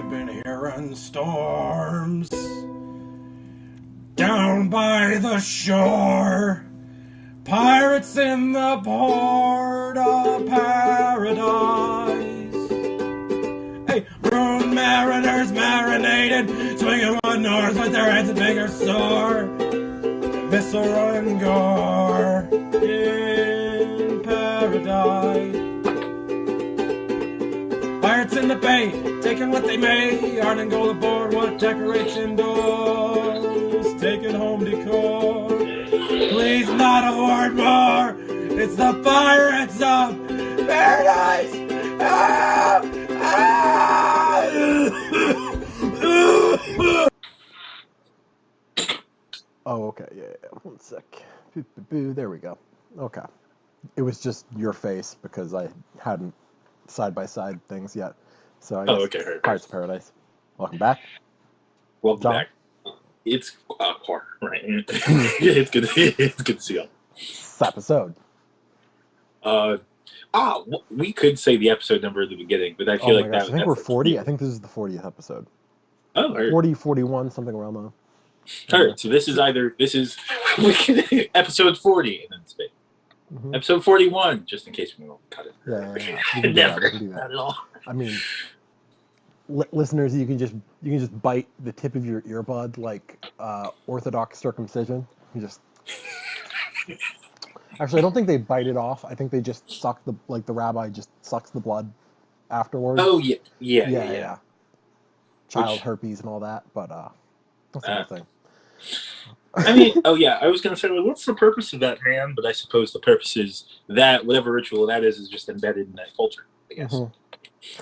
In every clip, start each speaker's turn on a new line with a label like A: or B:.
A: I've been hearing storms down by the shore. Pirates in the port of paradise. Hey, ruined mariners marinated, swinging one north with their heads and fingers sore. Viscera and gore in paradise. Pirates in the bay, taking what they may. Art and gold aboard, what decorates indoors. Taking home decor. Please not a word more. It's the Pirates of Paradise. Ah! Ah!
B: Oh, okay. Yeah. 1 sec. There we go. Okay. It was just your face because I hadn't side-by-side things yet. So I guess
C: okay. Right.
B: Pirates of Paradise. Welcome back.
C: Welcome
B: John?
C: back. It's Quar, right? It's good. It's good to see you.
B: This episode.
C: We could say the episode number at the beginning, but I feel like
B: I think we're 40. I think this is the 40th episode.
C: Oh, right.
B: 40, 41, something around there.
C: All right, so this is episode 40 and then space. Mm-hmm. Episode 41, just in case we won't cut it.
B: Yeah.
C: Never. Not at all.
B: I mean, listeners, you can just bite the tip of your earbud like Orthodox circumcision. You just actually, I don't think they bite it off. I think they just suck the rabbi just sucks the blood afterwards.
C: Oh yeah.
B: Child herpes and all that, but that's another thing.
C: I mean, I was going to say, well, what's the purpose of that, man? But I suppose the purpose is that whatever ritual that is just embedded in that culture, I guess. Mm-hmm.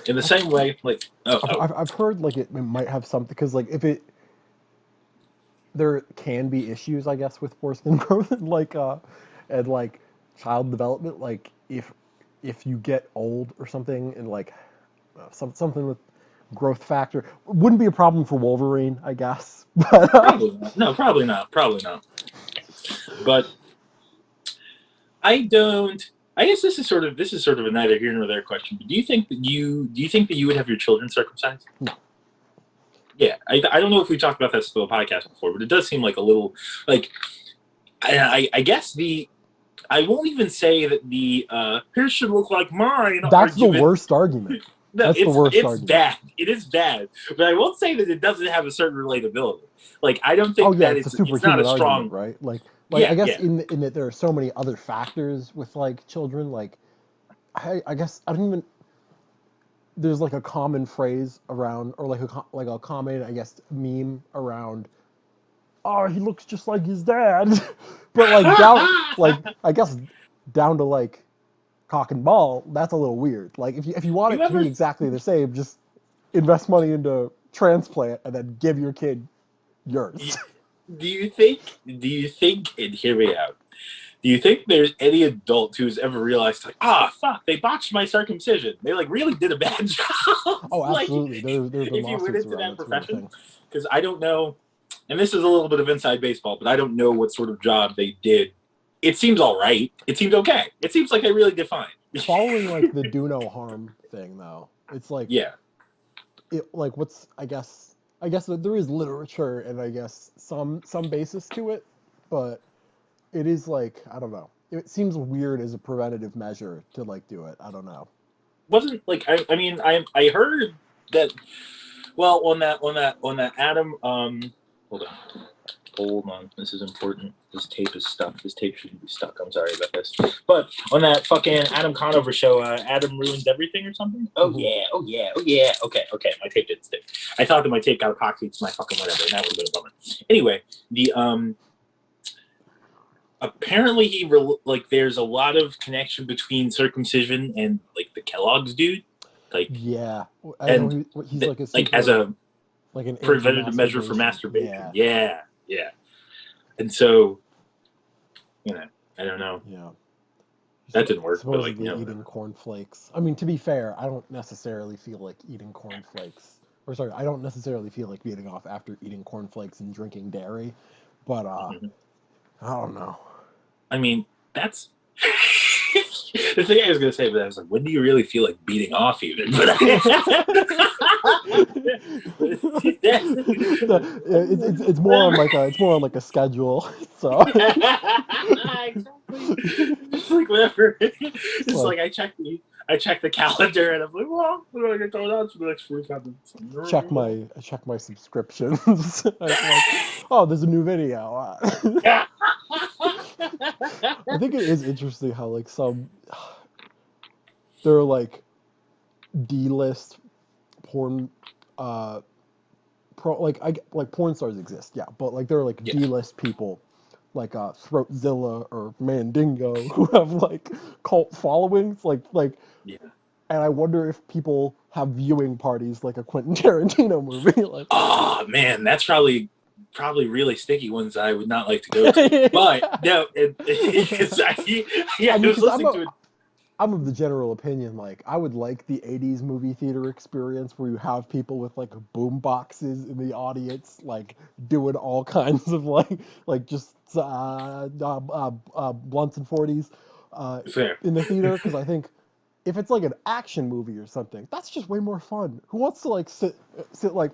C: In the same way, like...
B: I've heard, like, it might have something, because, like, there can be issues, I guess, with foreskin growth, and, like, child development, like, if you get old or something, and, like, something with growth factor wouldn't be a problem for Wolverine, I guess. But,
C: probably not. No, probably not. But I don't. I guess this is sort of a neither here nor there question. But do you think that you would have your children circumcised?
B: No.
C: Yeah, I don't know if we talked about this on the podcast before, but it does seem like a little like I guess I won't even say that the hers should look like mine.
B: That's the worst argument.
C: No, it's bad. It is bad, but I won't say that it doesn't have a certain relatability. Like I don't think that it's not a strong,
B: right? Like I guess in that there are so many other factors with like children. Like I guess I don't even. There's like a common phrase around, or like a common, I guess, meme around. Oh, he looks just like his dad, but like down, like I guess down to like. Cock and ball, that's a little weird. Like if you want it to be exactly the same, just invest money into transplant and then give your kid yours.
C: Do you think, and hear me out, do you think there's any adult who's ever realized, like, fuck, they botched my circumcision. They, like, really did a bad job.
B: Oh, absolutely.
C: Like, if you went into that profession. Because I don't know, and this is a little bit of inside baseball, but I don't know what sort of job they did. It seems all right. It seems okay. It seems like they really did fine.
B: Following, like, the do no harm thing, though, it's like...
C: Yeah.
B: Like, I guess that there is literature and, I guess, some basis to it, but it is, like, I don't know. It seems weird as a preventative measure to, like, do it. I don't know.
C: Wasn't, like, I mean, I heard that, well, on that Adam, hold on, this is important. This tape is stuck. This tape shouldn't be stuck. I'm sorry about this. But on that fucking Adam Conover show, Adam Ruins Everything or something? Oh, yeah. Okay, my tape didn't stick. I thought that my tape got epoxy to my fucking whatever, and that would have been a bummer. Anyway, apparently there's a lot of connection between circumcision and, like, the Kellogg's dude. Like,
B: yeah.
C: And
B: he's like a
C: like as a
B: like an
C: preventative measure for masturbation. Yeah. And so, I don't know.
B: Yeah.
C: That didn't work. But like,
B: eating cornflakes. I mean, to be fair, I don't necessarily feel like eating cornflakes. Or sorry, I don't necessarily feel like beating off after eating cornflakes and drinking dairy. But I don't know.
C: I mean, that's the thing I was going to say, but I was like, when do you really feel like beating off even? But
B: It's more on like a schedule. So
C: Exactly. It's like whatever.
B: it's
C: It's
B: like
C: like I check the calendar and I'm like, well, what do I got going on for the next 45 minutes?
B: I check my subscriptions. I'm like, oh, there's a new video. I think it is interesting how like there are like D-list porn uh like porn stars exist, yeah, but like there are like
C: Yeah.
B: D-list people like Throatzilla or Mandingo who have like cult followings,
C: Yeah.
B: and I wonder if people have viewing parties like a Quentin Tarantino movie, like.
C: Oh man, that's probably really sticky ones I would not like to go to. But no, because
B: I
C: I
B: mean,
C: was
B: because
C: listening to it.
B: I'm of the general opinion, like, I would like the 80s movie theater experience where you have people with, like, boom boxes in the audience, like, doing all kinds of, just blunts and 40s
C: Fair.
B: in the theater, because I think if it's, like, an action movie or something, that's just way more fun. Who wants to, like, sit like,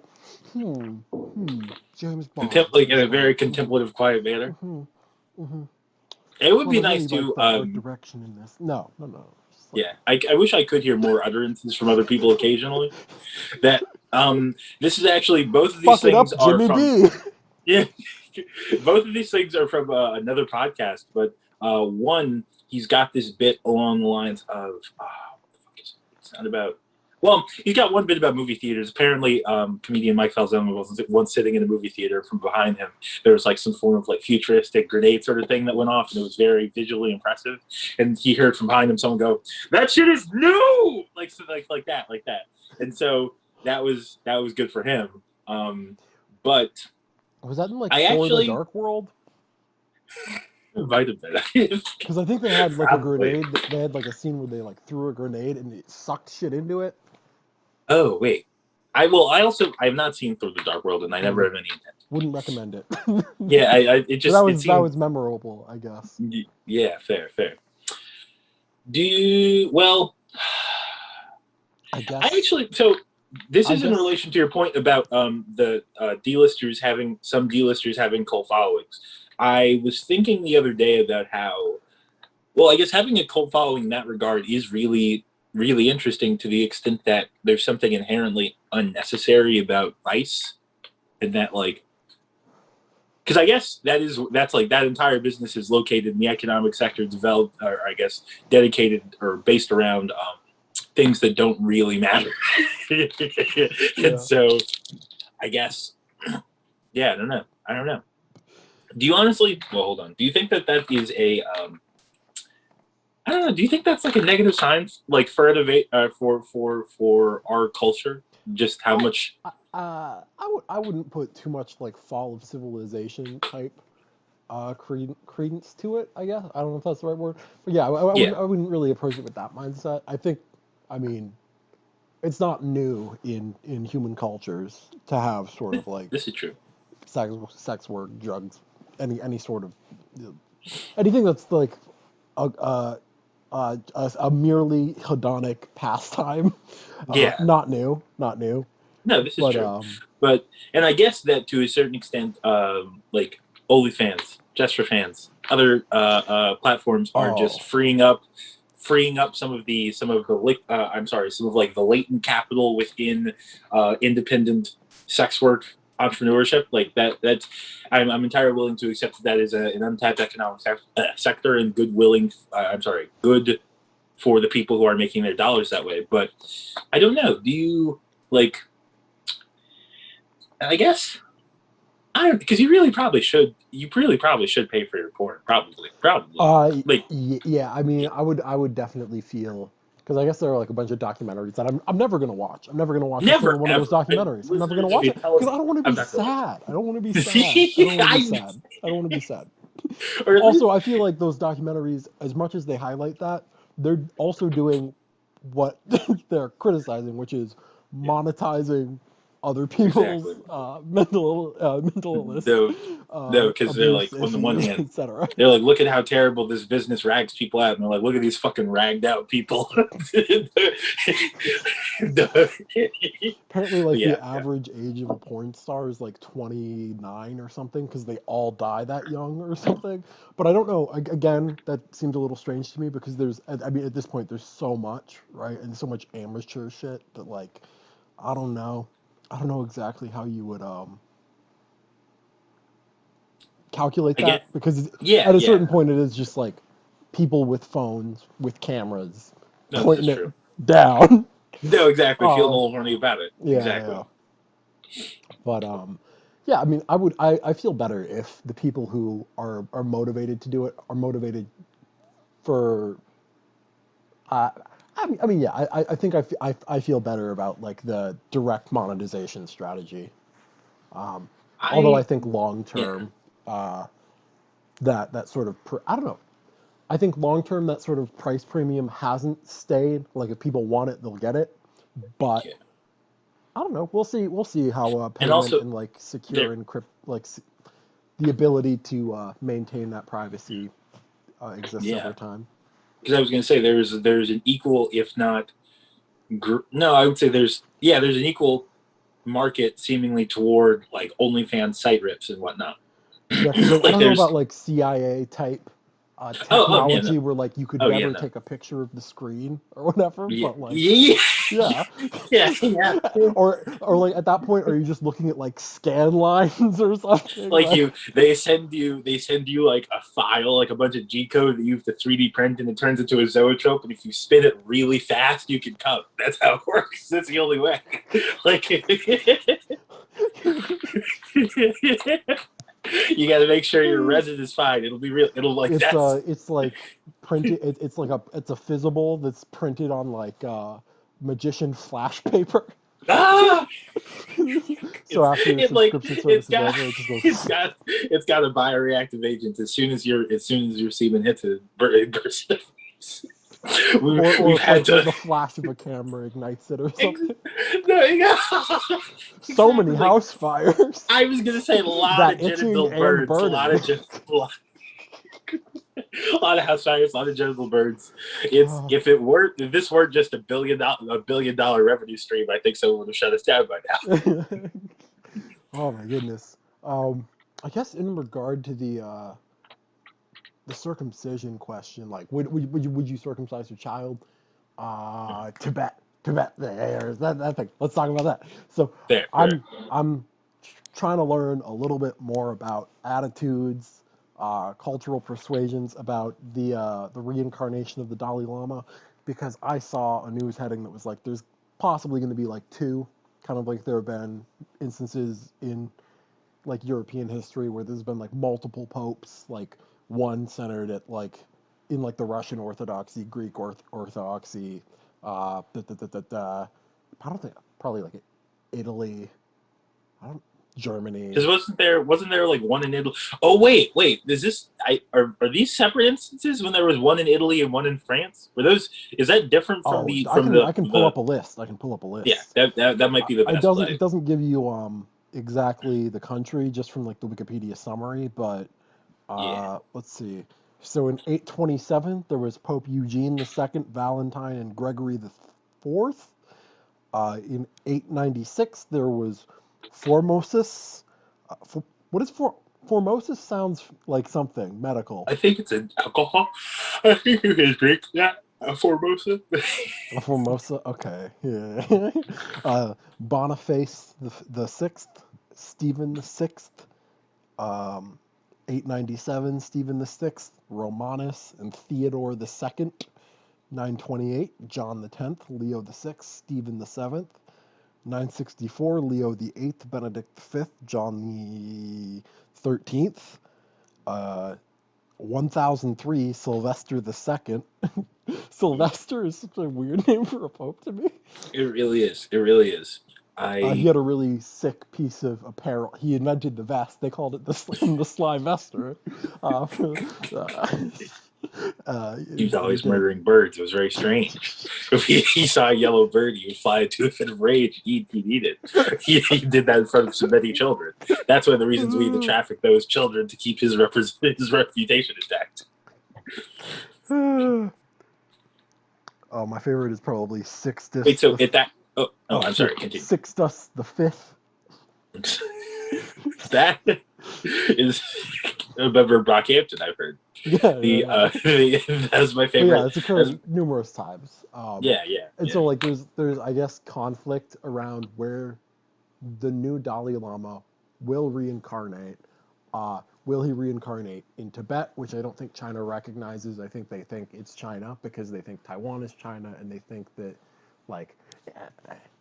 B: James Bond,
C: Like in
B: James
C: a very
B: Bond,
C: contemplative, quiet manner.
B: hmm
C: It would
B: well,
C: be
B: I
C: nice
B: really like
C: to
B: the art direction in this. No, no, no. Just like,
C: yeah, I wish I could hear more utterances from other people occasionally. That this is actually both of these
B: fuck it
C: things
B: up,
C: are
B: Jimmy
C: from
B: B.
C: yeah, both of these things are from another podcast. But one, he's got this bit along the lines of what the fuck is it? It's not about. Well, he's got one bit about movie theaters. Apparently, comedian Mike Falzone was once sitting in a movie theater. From behind him, there was like some form of like futuristic grenade sort of thing that went off, and it was very visually impressive. And he heard from behind him someone go, "That shit is new!" Like so, like that. And so that was good for him. But
B: Was that in like
C: I
B: Thor: The
C: actually
B: Dark World?
C: might have been.
B: Because I think they had like a
C: Probably.
B: grenade. They had like a scene where they like threw a grenade and it sucked shit into it.
C: Oh wait, I have not seen Thor: The Dark World, and I never have any intent.
B: Wouldn't recommend it.
C: Yeah, it
B: But
C: just it
B: that
C: seemed
B: was memorable, I guess.
C: yeah, fair. Do you, well,
B: I
C: I
B: guess.
C: actually so this
B: I
C: is in
B: guess.
C: relation to your point about the D-listers having cult followings. I was thinking the other day about how well, I guess having a cult following in that regard is really, really interesting to the extent that there's something inherently unnecessary about vice, and that like, because I guess that's like that entire business is located in the economic sector developed, or I guess dedicated or based around things that don't really matter, and
B: Yeah.
C: so I guess, yeah, I don't know. Do you honestly? Well, hold on. Do you think that is a I don't know. Do you think that's like a negative sign, like for for our culture? Just how much?
B: I wouldn't put too much like fall of civilization type credence to it. I guess I don't know if that's the right word, but yeah,
C: Yeah,
B: I wouldn't really approach it with that mindset. I think, I mean, it's not new in human cultures to have sort of like
C: this is true.
B: sex work, drugs, any sort of anything that's like a merely hedonic pastime.
C: Yeah,
B: Not new,
C: no, this is
B: but
C: true. But and I guess that to a certain extent, like OnlyFans, just for fans, other platforms are just
B: oh
C: freeing up some of like the latent capital within independent sex work entrepreneurship like that's I'm entirely willing to accept that as an untapped economic sector and good for the people who are making their dollars that way. But I don't know, do you like, I guess I don't, because you really probably should pay for your porn, probably like
B: yeah, I mean, I would definitely feel, because I guess there are like a bunch of documentaries that I'm never gonna watch. I'm never gonna watch a single
C: never
B: one of those
C: ever. And
B: documentaries. I'm never gonna
C: listeners, if
B: watch
C: you
B: it
C: tell us,
B: because I don't want to
C: I'm
B: be
C: not gonna
B: sad. I don't want to be sad. I don't want to be
C: I,
B: sad. I don't want to be sad.
C: or at least
B: Also, I feel like those documentaries, as much as they highlight that, they're also doing what they're criticizing, which is monetizing other people's
C: Exactly.
B: mental illness,
C: No, because they're
B: abuse
C: like, on the one
B: issues,
C: hand,
B: etc.
C: they're like, look at how terrible this business rags people out, and they're like, look at these fucking ragged out people.
B: Apparently, like the
C: Yeah, yeah.
B: average age of a porn star is like 29 or something because they all die that young or something. But I don't know. Again, that seems a little strange to me because I mean, at this point, there's so much, right? And so much amateur shit that, like, I don't know. I don't know exactly how you would calculate
C: I get.
B: that because
C: Yeah,
B: at a
C: yeah.
B: certain point, it is just like people with phones with cameras
C: No, that's
B: pointing it
C: true.
B: down.
C: No, exactly. Feeling a
B: Um,
C: little horny about it.
B: yeah,
C: Exactly.
B: yeah. But yeah, I mean, I feel better if the people who are motivated to do it are motivated for. Uh, I mean, yeah, I think I feel better about like the direct monetization strategy. Although I
C: I
B: think long
C: Yeah.
B: term, that sort of I don't know. I think long term that sort of price premium hasn't stayed. Like if people want it, they'll get it. But
C: Yeah.
B: I don't know. We'll see. We'll see how
C: And
B: payment
C: also
B: and like
C: there
B: secure encrypt the ability to maintain that privacy exists
C: yeah.
B: over time.
C: Because I was gonna say there's an equal, if not no, I would say there's an equal market seemingly toward like OnlyFans site rips and whatnot.
B: Yeah, because like I
C: Like
B: don't know about
C: there's
B: like CIA type
C: oh yeah, no.
B: technology where like you could
C: Oh yeah,
B: never
C: no.
B: take a picture of the screen or whatever,
C: Yeah.
B: but like
C: Yeah.
B: yeah,
C: Yeah, yeah.
B: or like at that point, are you just looking at like scan lines or something?
C: Like
B: Like
C: they send you like a file, like a bunch of G code that you have to 3D print, and it turns into a zoetrope. And if you spin it really fast, you can come. That's how it works. That's the only way. Like you got to make sure your resin is fine. It'll be real. It'll like that's
B: it's like printed. It's like it's a physical that's printed on like magician flash paper.
C: ah.
B: So after your
C: It like
B: subscription service is over, it just
C: it's
B: goes.
C: got it's got a bioreactive agent as soon as your semen hits it bursts. We've had
B: Or
C: to
B: the flash of a camera ignites it or something.
C: no, yeah.
B: So many
C: Exactly. Like
B: house fires
C: I was gonna say a lot
B: that
C: of
B: itching
C: genital
B: and
C: birds,
B: burning.
C: a lot of house fires, a lot of genital birds. It's
B: Oh,
C: if this were just a $1 billion revenue stream, I think someone would have shut us down by now.
B: oh my goodness. I guess in regard to the circumcision question, like would you circumcise your child? Tibet. There's that thing. Let's talk about that. So
C: There, there.
B: I'm trying to learn a little bit more about attitudes, cultural persuasions about the reincarnation of the Dalai Lama, because I saw a news heading that was like there's possibly going to be like two, kind of like there have been instances in like European history where there's been like multiple popes, like one centered at like in like the Russian Orthodoxy, Greek Orthodoxy, I don't think probably like Italy, I don't
C: Because
B: Germany.
C: wasn't there like one in Italy? Oh wait, is this are these separate instances when there was one in Italy and one in France? Were those is that different from
B: Oh,
C: the
B: I
C: from
B: can
C: the
B: I can pull
C: the
B: up a list. I can pull up a
C: yeah,
B: list.
C: that might be the
B: It
C: best
B: doesn't
C: play.
B: it doesn't give you exactly the country just from like the Wikipedia summary, but
C: Yeah.
B: let's see. So in 827 there was Pope Eugene II, Valentine, and Gregory the Fourth. In 896 there was Formosus. What is Formosus? Sounds like something medical.
C: I think it's an alcohol. I think you can drink that Formosa.
B: Formosa. Okay. Yeah. Boniface the sixth, Stephen the sixth, 897, Stephen the sixth, Romanus and Theodore the second, 928, John the tenth, Leo the sixth, Stephen the seventh, 964, Leo the eighth, Benedict the fifth, John the 13th, 1003, Sylvester the second. Sylvester is such a weird name for a pope to me.
C: It really is. It really is.
B: He
C: I
B: had a really sick piece of apparel. He invented the vest. They called it the Sly Vester. Uh, uh,
C: He was always
B: did.
C: murdering birds. It was very strange. If he saw a yellow bird, he would fly into a fit of rage. He'd eat it. He did that in front of so many children. That's one of the reasons we had to traffic those children to keep his reputation intact.
B: Oh, my favorite is probably Sixtus.
C: Wait, so at that... Oh, I'm sorry. Continue.
B: Sixtus the Fifth.
C: That is a member of Brockhampton, I've heard.
B: Yeah,
C: That's my favorite.
B: Yeah, it's occurred numerous times.
C: Yeah.
B: And so like there's I guess conflict around where the new Dalai Lama will reincarnate. Will he reincarnate in Tibet, which I don't think China recognizes. I think they think it's China because they think Taiwan is China, and they think that like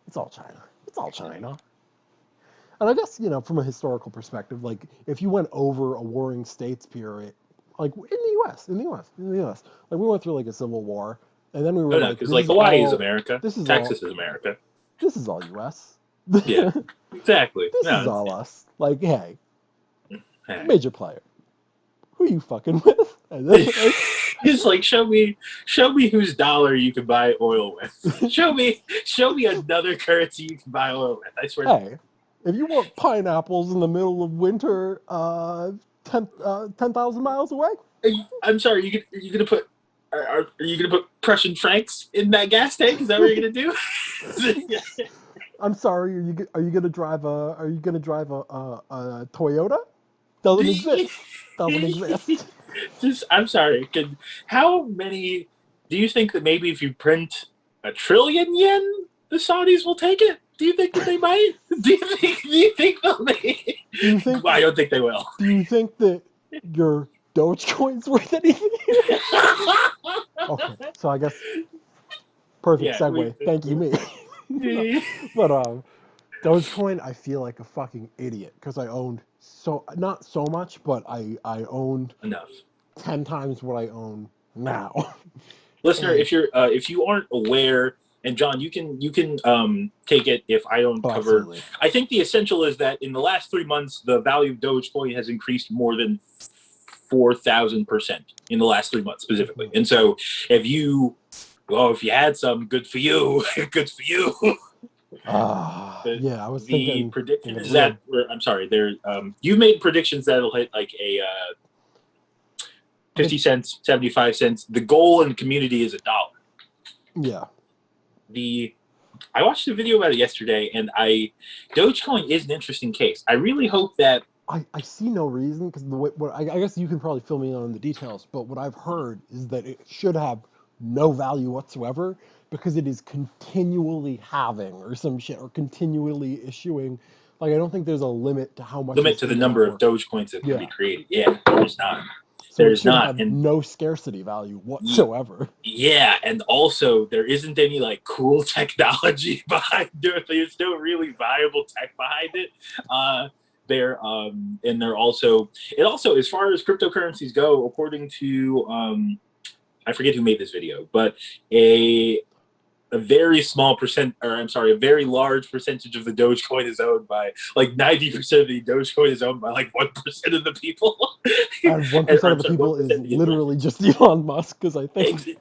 B: it's all China. It's all China. And I guess, from a historical perspective, like, if you went over a warring states period, like, in the U.S., like, we went through, like, a civil war, and then we were like...
C: because, like, Hawaii is America, Texas is America.
B: This is all U.S.
C: Yeah, exactly.
B: This is all us. Like, hey, major player. Who you fucking with? And then,
C: it's like, show me whose dollar you can buy oil with. show me another currency you can buy oil with. I swear.
B: Hey. If you want pineapples in the middle of winter, 10,000 miles away.
C: I'm sorry. Are you gonna put Prussian francs in that gas tank? Is that what you're gonna do?
B: I'm sorry. Are you gonna drive a Toyota? Doesn't exist.
C: I'm sorry. How many? Do you think that maybe if you print 1 trillion yen, the Saudis will take it? Do you think that they might? Do you think they'll make it? I don't think they will.
B: Do you think that your Dogecoin's worth anything? Okay, so I guess perfect segue. Thank you, me. But Dogecoin, I feel like a fucking idiot because I owned not so much, but I owned
C: enough
B: 10 times what I own now.
C: Listener, if you aren't aware. And John, you can take it if I don't cover.
B: Absolutely.
C: I think the essential is that in the last 3 months, the value of Dogecoin has increased more than 4,000% in the last 3 months specifically. And so, if you had some, good for you. Good for you.
B: Yeah, I was thinking.
C: The prediction is that I'm sorry. You made predictions that'll hit like a 50 cents, 75 cents. The goal in the community is $1.
B: Yeah.
C: I watched a video about it yesterday, and Dogecoin is an interesting case. I really hope that
B: I see no reason because I guess you can probably fill me in on the details, but what I've heard is that it should have no value whatsoever because it is continually halving or some shit or continually issuing. Like I don't think there's a limit to how much
C: to the number of Dogecoins that can be created. Yeah, there's not.
B: So there's not no scarcity value whatsoever.
C: Yeah, and also there isn't any like cool technology behind it. There's no really viable tech behind it. They're also as far as cryptocurrencies go, according to I forget who made this video, but a very large percentage of the Dogecoin is owned by like 90% of the Dogecoin is owned by like 1% of the people.
B: And 1% of the people is literally just Elon Musk, because I think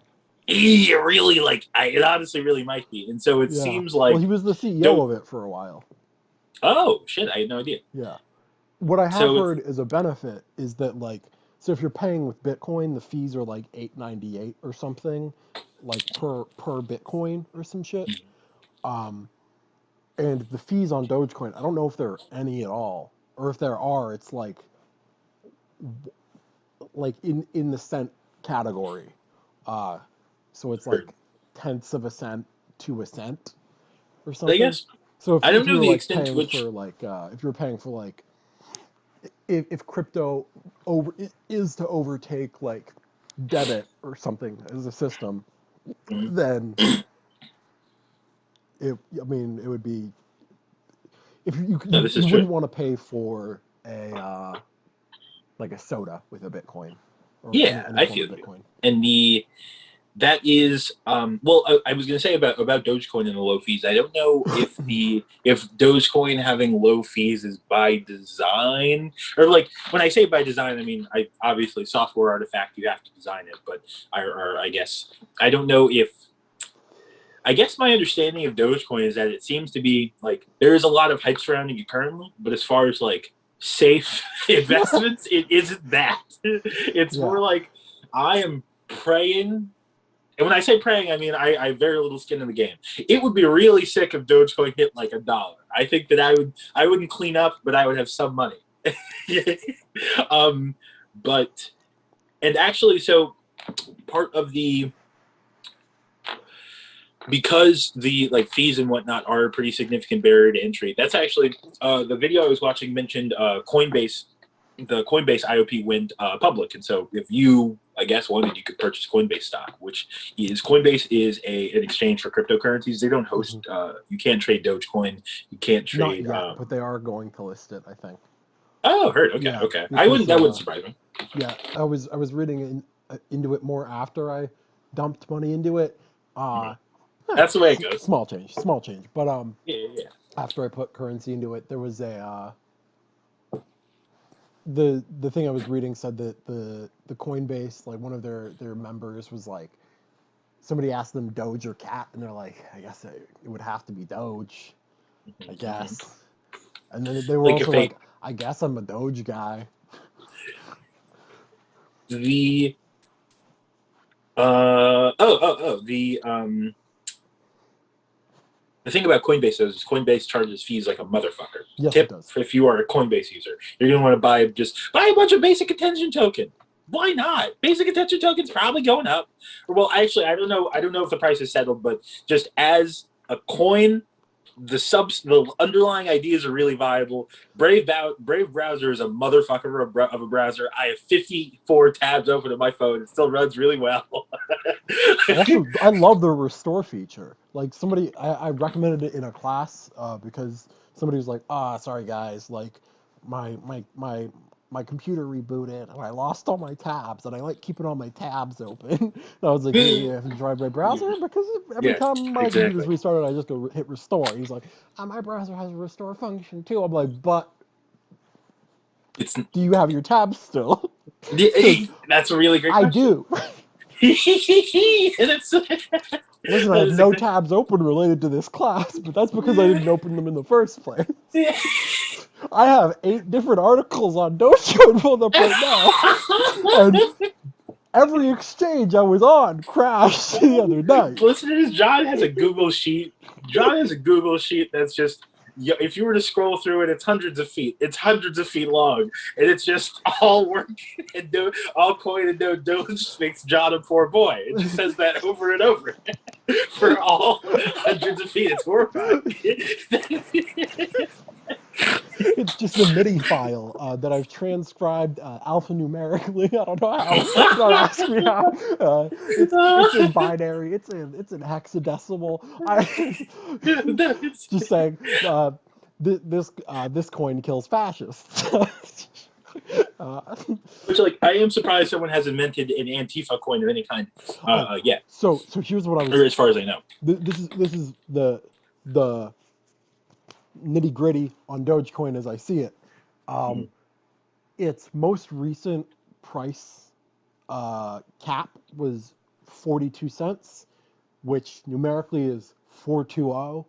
C: he really it honestly really might be. And so it seems like
B: he was the CEO of it for a while.
C: Oh shit, I had no idea.
B: Yeah. What I have heard as a benefit is that so if you're paying with Bitcoin, the fees are like $8.98 or something, like per Bitcoin or some shit. And the fees on Dogecoin, I don't know if there are any at all, or if there are, it's like in the cent category. So it's like tenths of a cent to a cent or something.
C: I guess.
B: So if,
C: I don't know the extent to which
B: if you're paying for if crypto is to overtake like debit or something as a system, then it would be if you wouldn't want to pay for a soda with a Bitcoin.
C: I feel Bitcoin. And That is, well, I was going to say about Dogecoin and the low fees. I don't know if Dogecoin having low fees is by design, or like when I say by design, I mean obviously software artifact, you have to design it, but I guess I don't know if. I guess my understanding of Dogecoin is that it seems to be like there is a lot of hype surrounding it currently, but as far as like safe investments, it isn't that. It's more like I am praying. And when I say praying, I mean I have very little skin in the game. It would be really sick if Dogecoin hit like $1. I think that I wouldn't clean up, but I would have some money. But and actually, so part of the because the like fees and whatnot are a pretty significant barrier to entry. That's actually the video I was watching mentioned Coinbase. The Coinbase IOP went public, and so if you, I guess, wanted, you could purchase Coinbase stock, which is Coinbase is an exchange for cryptocurrencies. They don't host. You can't trade Dogecoin. You can't trade.
B: Not yet, but they are going to list it, I think.
C: Oh, heard. Okay,
B: Yeah,
C: okay.
B: because,
C: That wouldn't surprise me.
B: Yeah, I was reading into it more after I dumped money into it.
C: That's the way it goes.
B: Small change. But
C: Yeah.
B: after I put currency into it, there was a the thing I was reading said that the Coinbase, like one of their members was like, somebody asked them Doge or Cat, and they're like, I guess it would have to be Doge, I guess. And then they were
C: Like
B: also
C: if they-
B: like, I guess I'm a Doge guy.
C: The the thing about Coinbase is Coinbase charges fees like a motherfucker.
B: Yes,
C: Tip
B: it does.
C: if you are a Coinbase user, you're gonna want to buy a bunch of basic attention token. Why not? Basic attention token's probably going up. Well, actually, I don't know. I don't know if the price is settled, but just as a coin, the underlying ideas are really viable. Brave browser is a motherfucker of a browser. I have 54 tabs open on my phone. It still runs really well.
B: Also, I love the restore feature. Like somebody, I recommended it in a class because somebody was like, sorry guys, like my computer rebooted and I lost all my tabs and I like keeping all my tabs open. And I was like, yeah, have you tried my browser? Because every time my computer's restarted, I just go hit restore. He's like, my browser has a restore function too. I'm like, but do you have your tabs still?
C: That's a really great question.
B: I do. Listen, I have no tabs open related to this class, but that's because I didn't open them in the first place. I have 8 different articles on Dogecoin pulled up right now, and every exchange I was on crashed the other night.
C: Listeners, John has a Google sheet. That's just, if you were to scroll through it, it's hundreds of feet. It's hundreds of feet long, and it's just all work and all coin and no Doge makes John a poor boy. It just says that over and over for all hundreds of feet. It's horrifying.
B: It's just a MIDI file that I've transcribed alphanumerically. I don't know how. Don't ask me how. It's in binary. It's in hexadecimal. Just saying, this coin kills fascists.
C: Which, like, I am surprised someone hasn't minted an Antifa coin of any kind. Yeah.
B: So here's what I was.
C: Or as far as I know.
B: This is the nitty gritty on Dogecoin as I see it. Its most recent price cap was 42 cents, which numerically is 420.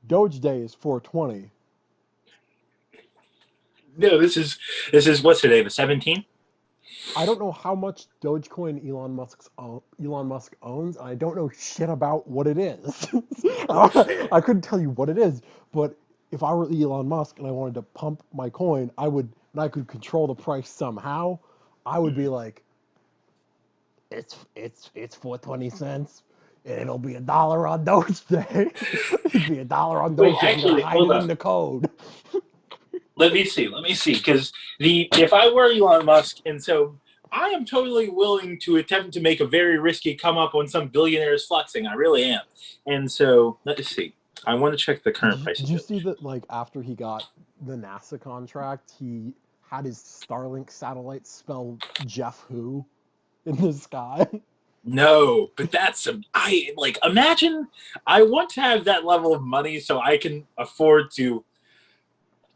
B: Doge Day is 420.
C: No, this is what's today, the 17th?
B: I don't know how much Dogecoin Elon Musk owns, and I don't know shit about what it is. I couldn't tell you what it is, but if I were Elon Musk and I wanted to pump my coin, and I could control the price somehow, I would be like, it's 420 cents. It'll be $1 on Doge Day. It'd be $1 on Doge Day.
C: Actually,
B: I'm gonna hide it in the code.
C: Let me see, because if I were Elon Musk, and so I am totally willing to attempt to make a very risky come up when some billionaire is flexing. I really am. And so let's see. I want to check the current price.
B: Did you see that? Like after he got the NASA contract, he had his Starlink satellite spell Jeff Who in the sky.
C: No, but that's some. Imagine. I want to have that level of money so I can afford to.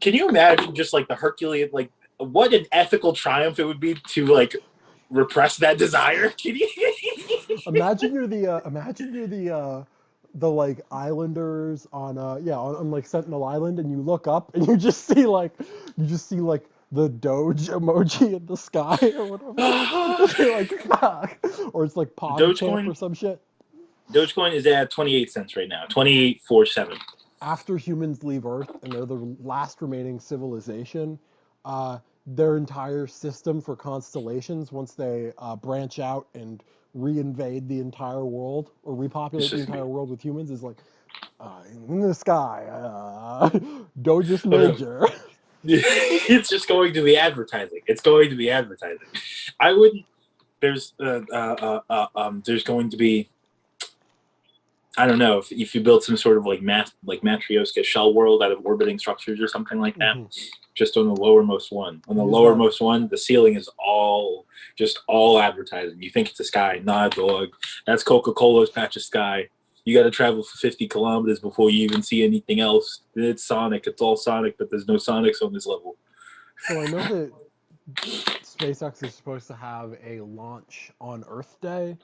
C: Can you imagine just like the Herculean, like what an ethical triumph it would be to like repress that desire? Can you?
B: Imagine you're the like islanders on on like Sentinel Island, and you look up and you just see like the Doge emoji in the sky or whatever. You're like, fuck. Or it's like PogChamp or some shit.
C: Dogecoin is at 28 cents right now. 28.47.
B: After humans leave Earth and they're the last remaining civilization, their entire system for constellations, once they branch out and reinvade the entire world or repopulate the entire world with humans, is like in the sky, Dogus Major.
C: It's just going to be advertising. It's going to be advertising. I wouldn't. There's going to be. I don't know if you build some sort of like Matryoshka shell world out of orbiting structures or something like that. Mm-hmm. Just on the lowermost one. On the lowermost one, the ceiling is all advertising. You think it's a sky? Nah, dog. That's Coca-Cola's patch of sky. You got to travel for 50 kilometers before you even see anything else. It's Sonic. It's all Sonic, but there's no Sonics on this level.
B: So I know that SpaceX is supposed to have a launch on Earth Day.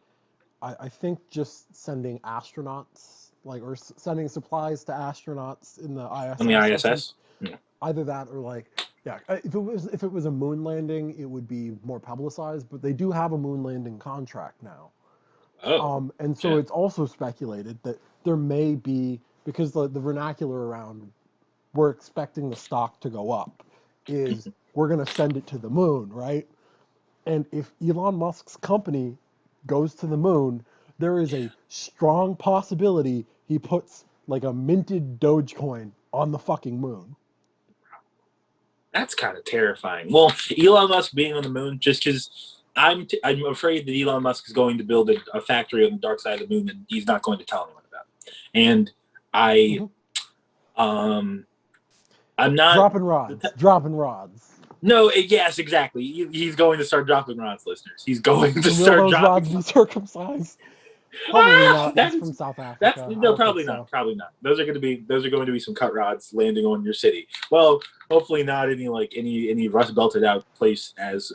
B: I think just sending astronauts, or sending supplies to astronauts in the ISS.
C: On the ISS?
B: Yeah. Either that or if it was a moon landing, it would be more publicized, but they do have a moon landing contract now.
C: Oh.
B: And so it's also speculated that there may be, because the vernacular around we're expecting the stock to go up is we're going to send it to the moon, right? And if Elon Musk's company goes to the moon, there is a strong possibility he puts like a minted Dogecoin on the fucking moon.
C: That's kind of terrifying. Well, Elon Musk being on the moon, just because I'm afraid that Elon Musk is going to build a factory on the dark side of the moon and he's not going to tell anyone about it. And I'm not
B: dropping rods.
C: No, yes, exactly. He's going to start dropping rods, listeners. He's going to start dropping.
B: Rods be circumcised? Probably not. That's from South Africa.
C: Probably not. Probably not. Those are going to be some cut rods landing on your city. Well, hopefully not any rust belted out place as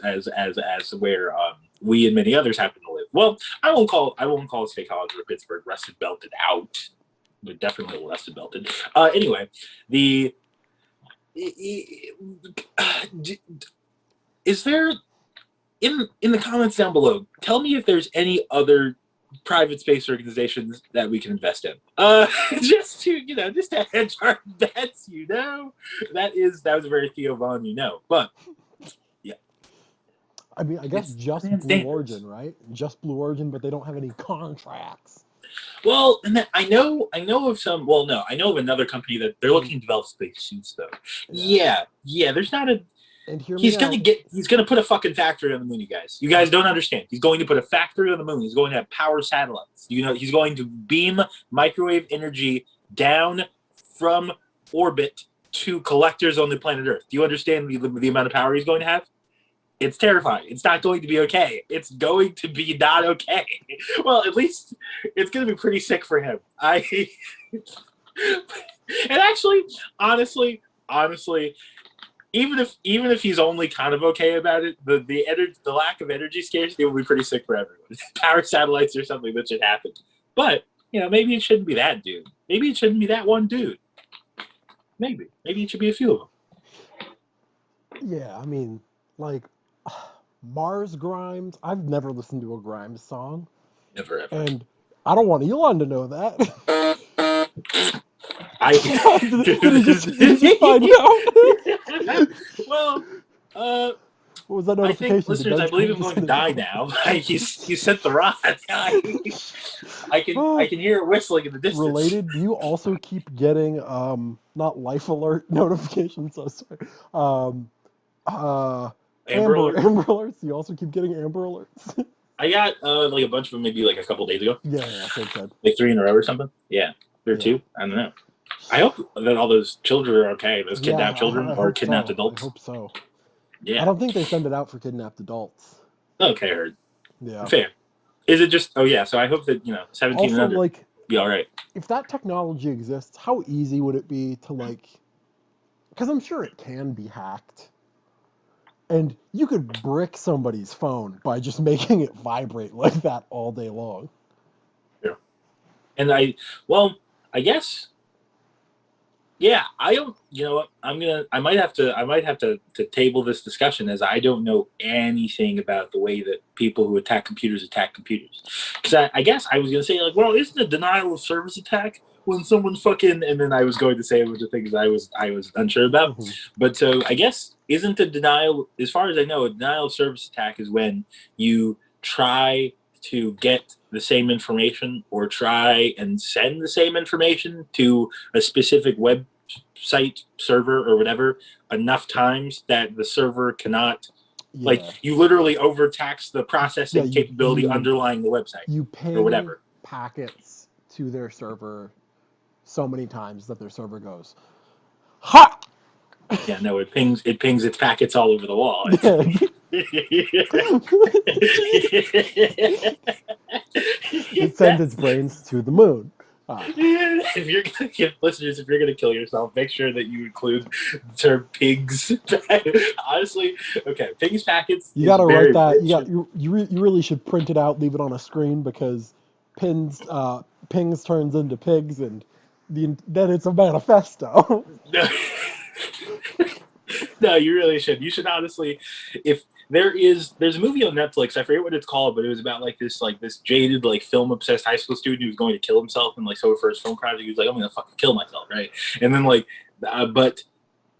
C: where we and many others happen to live. Well, I won't call State College or Pittsburgh rusted belted out. They're definitely rusted belted. Anyway, is there in the comments down below, tell me if there's any other private space organizations that we can invest in, just to hedge our bets. That was a very Theo Von, but yeah,
B: I mean, I guess just Blue Origin, right? Just Blue Origin, but they don't have any contracts.
C: Well, and I know of some. Well, no, I know of another company that they're looking to develop spacesuits, though. Yeah. There's not a.
B: And
C: he's gonna put a fucking factory on the moon, you guys. You guys don't understand. He's going to put a factory on the moon. He's going to have power satellites. He's going to beam microwave energy down from orbit to collectors on the planet Earth. Do you understand the amount of power he's going to have? It's terrifying. It's not going to be okay. It's going to be not okay. Well, at least it's going to be pretty sick for him. And actually, honestly, even if he's only kind of okay about it, the lack of energy scarcity will be pretty sick for everyone. Power satellites are something that should happen. But maybe it shouldn't be that dude. Maybe it shouldn't be that one dude. Maybe it should be a few of them.
B: Yeah, I mean, Mars Grimes. I've never listened to a Grimes song.
C: Never ever.
B: And I don't want Elon to know that.
C: Did he find out? Well,
B: what was that notification?
C: I think, listeners, I believe I'm going to die now. You sent the rod. I can hear it whistling in the distance.
B: Related, do you also keep getting not life alert notifications? So sorry. Amber alerts. You also keep getting Amber alerts.
C: I got a bunch of them maybe a couple days ago.
B: Yeah, so good.
C: 3 in a row or something. Yeah, or 2. I don't know. I hope that all those children are okay. Those kidnapped children or kidnapped adults.
B: I hope so.
C: Yeah.
B: I don't think they send it out for kidnapped adults.
C: Okay, I heard.
B: Yeah.
C: Fair. Is it just? Oh yeah. So I hope that 17 and
B: Also,
C: under
B: like,
C: be all right.
B: if that technology exists, how easy would it be to like? Because I'm sure it can be hacked, and you could brick somebody's phone by just making it vibrate like that all day long.
C: Yeah. And I guess. Yeah, I don't. You know what? I might have to table this discussion as I don't know anything about the way that people who attack computers. Because I guess I was gonna say like, well, isn't a denial of service attack when someone fucking? And then I was going to say a bunch of things I was unsure about.
B: Mm-hmm.
C: But so I guess isn't a denial, as far as I know, a denial of service attack is when you try to get the same information or try and send the same information to a specific website server or whatever enough times that the server cannot, like,
B: Yeah,
C: you literally overtax the processing
B: yeah.
C: capability underlying the website
B: You
C: or
B: ping
C: whatever.
B: packets to their server so many times that their server goes, ha!
C: Yeah, no, it pings its packets all over the wall.
B: It sends its brains to the moon.
C: If you're gonna give listeners, if you're gonna kill yourself, make sure that you include the term pigs. Honestly, okay, pigs packets
B: You
C: is
B: got to write
C: very
B: that.
C: rich.
B: You really should print it out, leave it on a screen because pings turns into pigs, and then it's a manifesto.
C: No. No, you really should. You should honestly, if there's a movie on Netflix, I forget what it's called, but it was about this jaded like film obsessed high school student who was going to kill himself, and like so for his film project he was like, I'm gonna fucking kill myself, right? And then but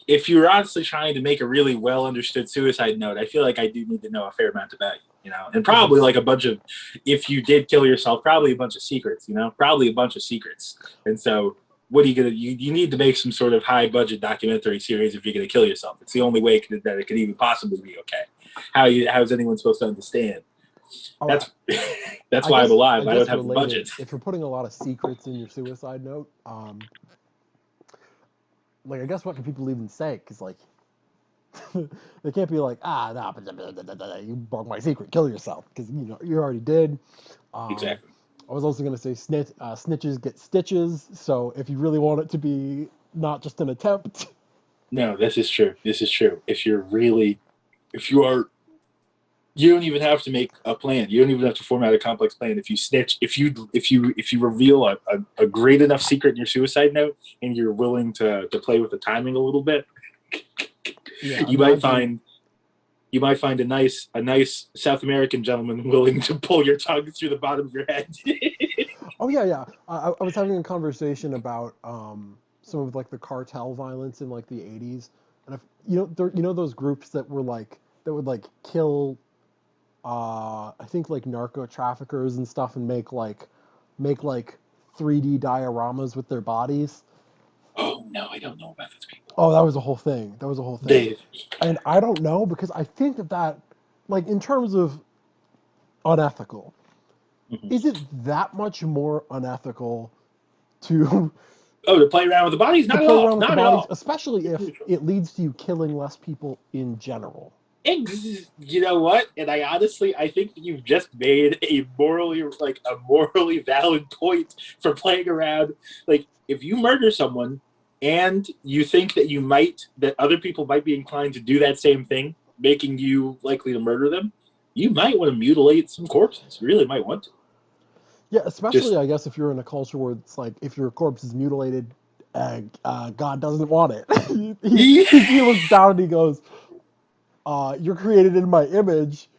C: if you're honestly trying to make a really well understood suicide note, I feel like I do need to know a fair amount about you, and probably like a bunch of, if you did kill yourself, probably a bunch of secrets, probably a bunch of secrets, and so. What are you gonna? You need to make some sort of high budget documentary series if you're gonna kill yourself. It's the only way that it could even possibly be okay. How is anyone supposed to understand?
B: Oh,
C: That's that's
B: I
C: why
B: guess
C: I'm alive.
B: I
C: I don't
B: guess
C: have the
B: related.
C: budget.
B: If you're putting a lot of secrets in your suicide note, like I guess what can people even say? Because like they can't be like no, you broke my secret, kill yourself because you already did. Um,
C: Exactly.
B: I was also gonna say snitches get stitches. So if you really want it to be not just an attempt,
C: No, this is true. This is true. If you are, you don't even have to make a plan. You don't even have to format a complex plan. If you snitch, if you reveal a great enough secret in your suicide note, and you're willing to play with the timing a little bit,
B: yeah,
C: you might
B: imagine.
C: find a nice South American gentleman willing to pull your tongue through the bottom of your head.
B: Oh yeah, yeah. I was having a conversation about some of like the cartel violence in like the '80s, and if those groups that were like that would like kill I think like narco traffickers and stuff and make 3D dioramas with their bodies.
C: Oh no, I don't know about those people.
B: Oh, that was a whole thing. That was a whole thing.
C: They,
B: And I don't know because I think that like in terms of unethical,
C: Mhm.
B: is it that much more unethical to
C: Oh, to play around with the bodies?
B: to
C: Not at
B: play
C: all.
B: around with the
C: Not at
B: bodies,
C: all.
B: especially if it leads to you killing less people in general?
C: You know what? And I think that you've just made a morally valid point for playing around. Like, if you murder someone and you think that other people might be inclined to do that same thing, making you likely to murder them, you might want to mutilate some corpses. You really might want to.
B: Yeah, especially
C: Just
B: I guess if you're in a culture where it's like if your corpse is mutilated, God doesn't want it. He looks down and he goes, "You're created in my image.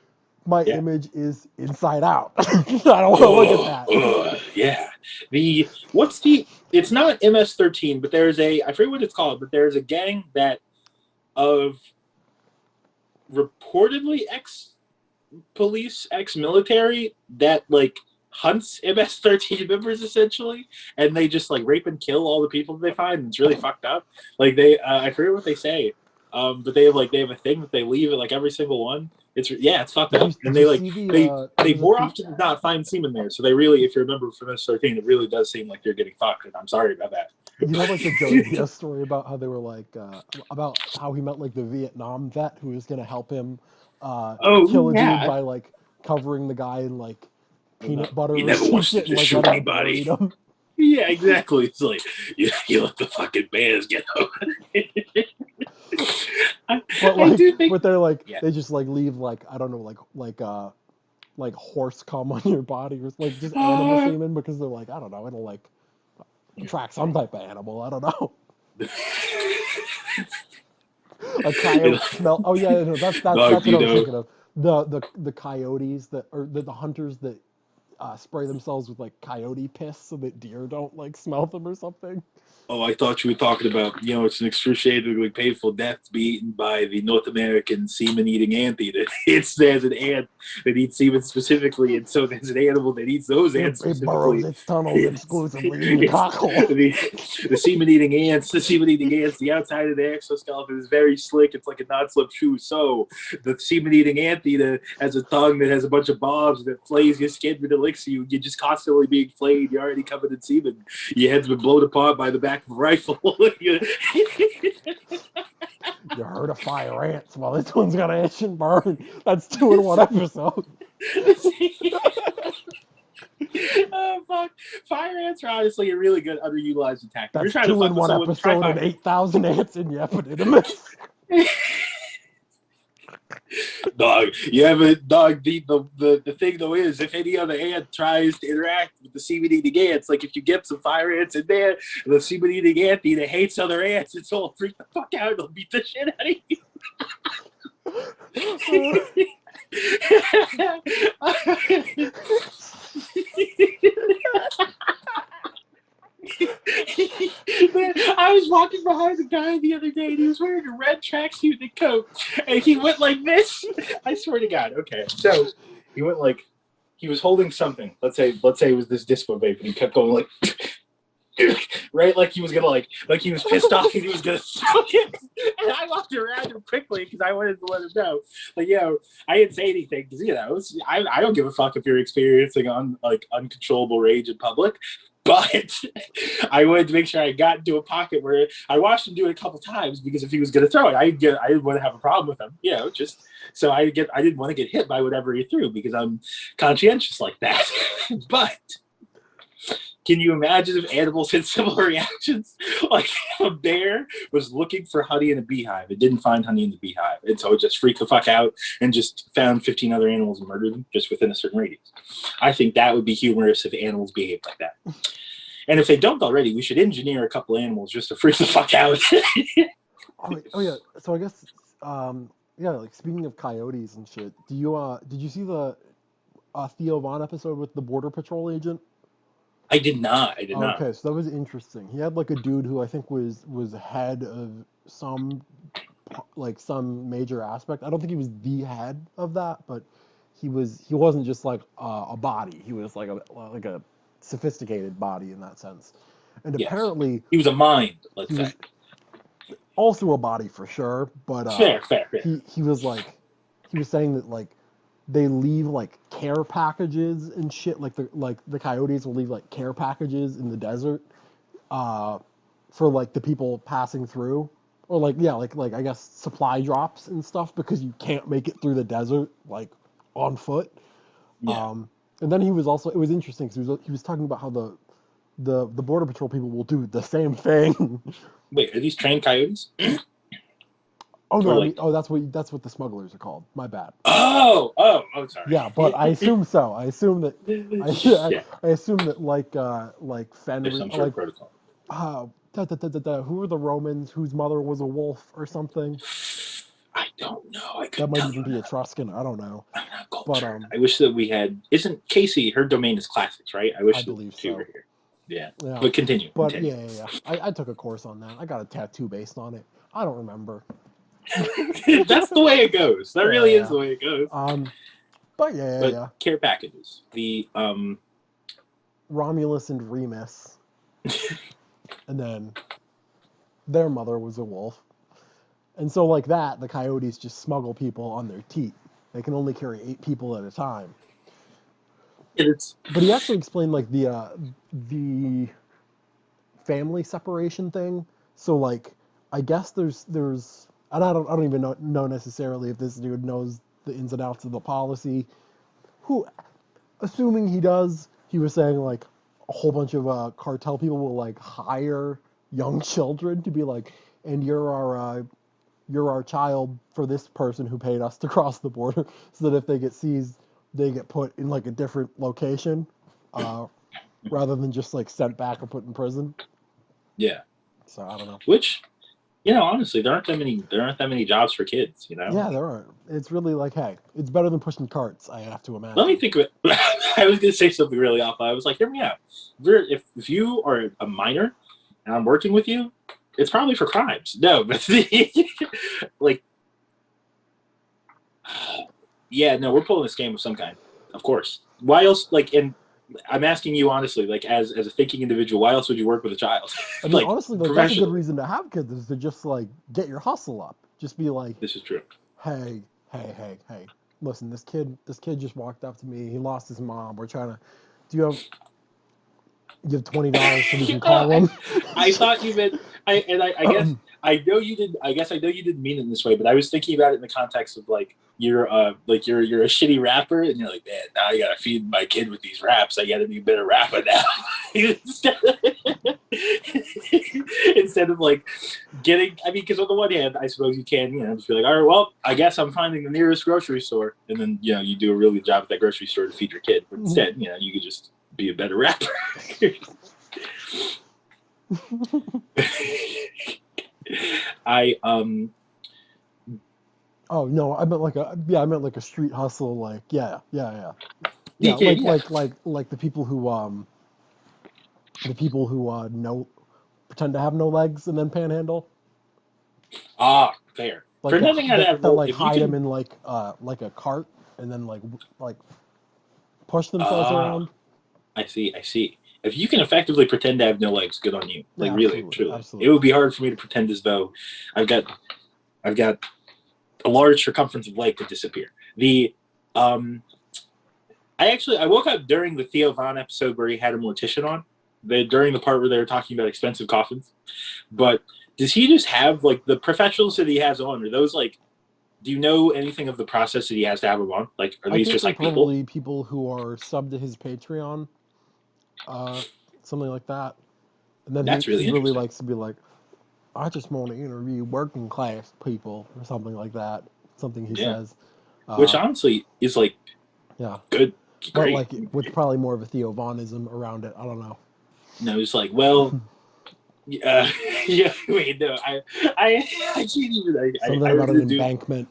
B: My
C: yeah.
B: image is inside out. I don't want to look at that."
C: Yeah. It's not MS-13, but I forget what it's called, but there's a gang that of reportedly ex-police, ex-military that like hunts MS-13 members essentially, and they just like rape and kill all the people that they find. And it's really fucked up. Like I forget what they say, but they have a thing that they leave at like every single one. It's fucked up, and
B: Did you see
C: they
B: there's a
C: more
B: few
C: often than not find semen there. So they really, if you remember from MS-13, it really does seem like they're getting fucked. And I'm sorry about that.
B: like the Joey Diaz story about how they were like about how he met like the Vietnam vet who was gonna help him
C: Oh
B: kill a dude
C: yeah,
B: by like covering the guy in like peanut butter
C: He
B: or
C: never
B: some
C: wants to
B: shit and
C: just
B: like let
C: shoot
B: him
C: anybody.
B: berate him.
C: Yeah, exactly. It's like you let the fucking bears get over.
B: But
C: I
B: like,
C: do think.
B: but they're like,
C: Yeah.
B: they just like leave like, I don't know, like horse cum on your body or like just animal semen because they're like, I don't know, it'll like attract some type of animal. I don't know. A coyote smell. Oh yeah, no, that's
C: Dog,
B: what I was thinking of. The coyotes that or the hunters that spray themselves with like coyote piss so that deer don't like smell them or something.
C: Oh, I thought you were talking about, it's an excruciatingly painful death to be eaten by the North American semen-eating anteater. There's an ant that eats semen specifically, and so there's an animal that eats those ants
B: It burrows
C: specifically.
B: its tunnels exclusively in your cockhole.
C: The semen-eating ants, the outside of the exoskeleton is very slick. It's like a non-slip shoe. So the semen-eating anteater has a tongue that has a bunch of bobs that flays your skin when it licks you. You're just constantly being flayed. You're already covered in semen. Your head's been blown apart by the back of a rifle.
B: You heard of fire ants? Well, this one's got an itch and burn. That's 2 in 1 episode.
C: Oh, fuck. Fire ants are honestly a really good underutilized attack. If you're
B: That's
C: trying
B: 2
C: to fuck
B: in
C: with
B: 1
C: someone, try
B: episode
C: fire.
B: and 8,000 ants in your epididymis.
C: Dog, the thing though is, if any other ant tries to interact with the semen-eating ants, like if you get some fire ants in there, the semen-eating ant either hates other ants, it's all freak the fuck out, it'll beat the shit out of you. I was walking behind the guy the other day and he was wearing a red tracksuit and a coat and he went like this. I swear to God. Okay. So he went like he was holding something. Let's say it was this disco vape and he kept going like right, like he was gonna like he was pissed off and he was gonna throw it. And I walked around him quickly because I wanted to let him know. Like, I didn't say anything because I don't give a fuck if you're experiencing uncontrollable rage in public. But I wanted to make sure I got into a pocket where I watched him do it a couple times because if he was going to throw it, I didn't want to have a problem with him. Just so I didn't want to get hit by whatever he threw because I'm conscientious like that. But can you imagine if animals had similar reactions? Like if a bear was looking for honey in a beehive, it didn't find honey in the beehive, and so it just freaked the fuck out and just found 15 other animals and murdered them just within a certain radius. I think that would be humorous if animals behaved like that. And if they don't already, we should engineer a couple animals just to freak the fuck out.
B: Oh yeah. So I guess like speaking of coyotes and shit, did you see the Theo Von episode with the Border Patrol agent?
C: I did not.
B: Okay, so that was interesting. He had like a dude who I think was head of some major aspect. I don't think he was the head of that, but he wasn't just like a body. He was like a sophisticated body in that sense. And
C: Yes.
B: apparently
C: he was a mind, let's
B: he
C: say.
B: was also a body for sure, but
C: Fair.
B: he was saying that like they leave like care packages and shit, like the coyotes will leave like care packages in the desert for like the people passing through, or like I guess supply drops and stuff because you can't make it through the desert like on foot.
C: Yeah.
B: And then it was interesting because he was talking about how the border patrol people will do the same thing.
C: Wait, are these trained coyotes?
B: Oh no,
C: Or
B: I mean, that's what the smugglers are called. My bad.
C: Oh, sorry.
B: Yeah, but I assume so. I assume that
C: Yeah.
B: I assume that like Fenrir,
C: There's some sort of protocol.
B: who were the Romans whose mother was a wolf or something?
C: I don't know. I
B: That
C: couldn't
B: might
C: tell
B: even
C: you.
B: be Etruscan. I don't know.
C: I'm not
B: But
C: cultured. I wish that we had. Isn't Casey? Her domain is classics, right? I wish
B: I
C: that
B: believe
C: she
B: so.
C: were here. Yeah.
B: Yeah.
C: But continue.
B: But yeah. I took a course on that. I got a tattoo based on it. I don't remember.
C: That's the way it goes. That really is the way it goes.
B: But yeah.
C: Care packages. The
B: Romulus and Remus, and then their mother was a wolf, and so like that, the coyotes just smuggle people on their teat. They can only carry 8 people at a time. But he actually explained like the family separation thing. So like I guess there's and I don't even know necessarily if this dude knows the ins and outs of the policy. assuming he does, he was saying like a whole bunch of cartel people will like hire young children to be like, and you're our child for this person who paid us to cross the border, so that if they get seized, they get put in like a different location, uh, rather than just like sent back or put in prison.
C: Yeah.
B: So I don't know.
C: Which, honestly, there aren't that many jobs for kids.
B: Yeah, there aren't. It's really like, hey, it's better than pushing carts. I have to imagine.
C: Let me think of it. I was gonna say something really awful. I was like, hear me out. If you are a minor and I'm working with you, it's probably for crimes. No, but like, yeah, no, we're pulling this game of some kind, of course. Why else? Like, and I'm asking you honestly, like, as a thinking individual, why else would you work with a child?
B: I mean,
C: like,
B: honestly, like that's a good reason to have kids, is to just like get your hustle up. Just be like,
C: this is true.
B: hey, listen, this kid just walked up to me. He lost his mom. We're trying to. Do you have $20 so we can call him?
C: I thought you meant I guess I know you didn't. I guess I know you didn't mean it in this way, but I was thinking about it in the context of like you're a shitty rapper and you're like, man, now I gotta feed my kid with these raps. I gotta be a better rapper now. Instead of like getting, I mean, because on the one hand, I suppose you can, just be like, all right, well, I guess I'm finding the nearest grocery store, and then you do a really good job at that grocery store to feed your kid. But instead, you could just be a better rapper.
B: Oh no, I meant like a street hustle, like yeah, like the people who know pretend to have no legs and then panhandle.
C: Fair.
B: Like
C: Pretending to have
B: that like
C: if you
B: hide
C: can,
B: them in like a cart and then like push themselves around.
C: I see. If you can effectively pretend to have no legs, good on you. Like,
B: Yeah,
C: really,
B: absolutely,
C: truly.
B: absolutely.
C: It would be hard for me to pretend as though I've got a large circumference of leg to disappear. I woke up during the Theo Von episode where he had a mortician on. During the part where they were talking about expensive coffins. But does he just have like the professionals that he has on? Are those like? Do you know anything of the process that he has to have them on? Like, are these just like
B: probably people who are subbed to his Patreon, something like that. And then
C: That's
B: he really likes to be like, I just want to interview working class people or something like that. Something he says.
C: Which honestly is like, good, great.
B: But like with probably more of a Theo Vonism around it. I don't know.
C: No, it's like, well, wait, no, I can't even.
B: Something about an embankment.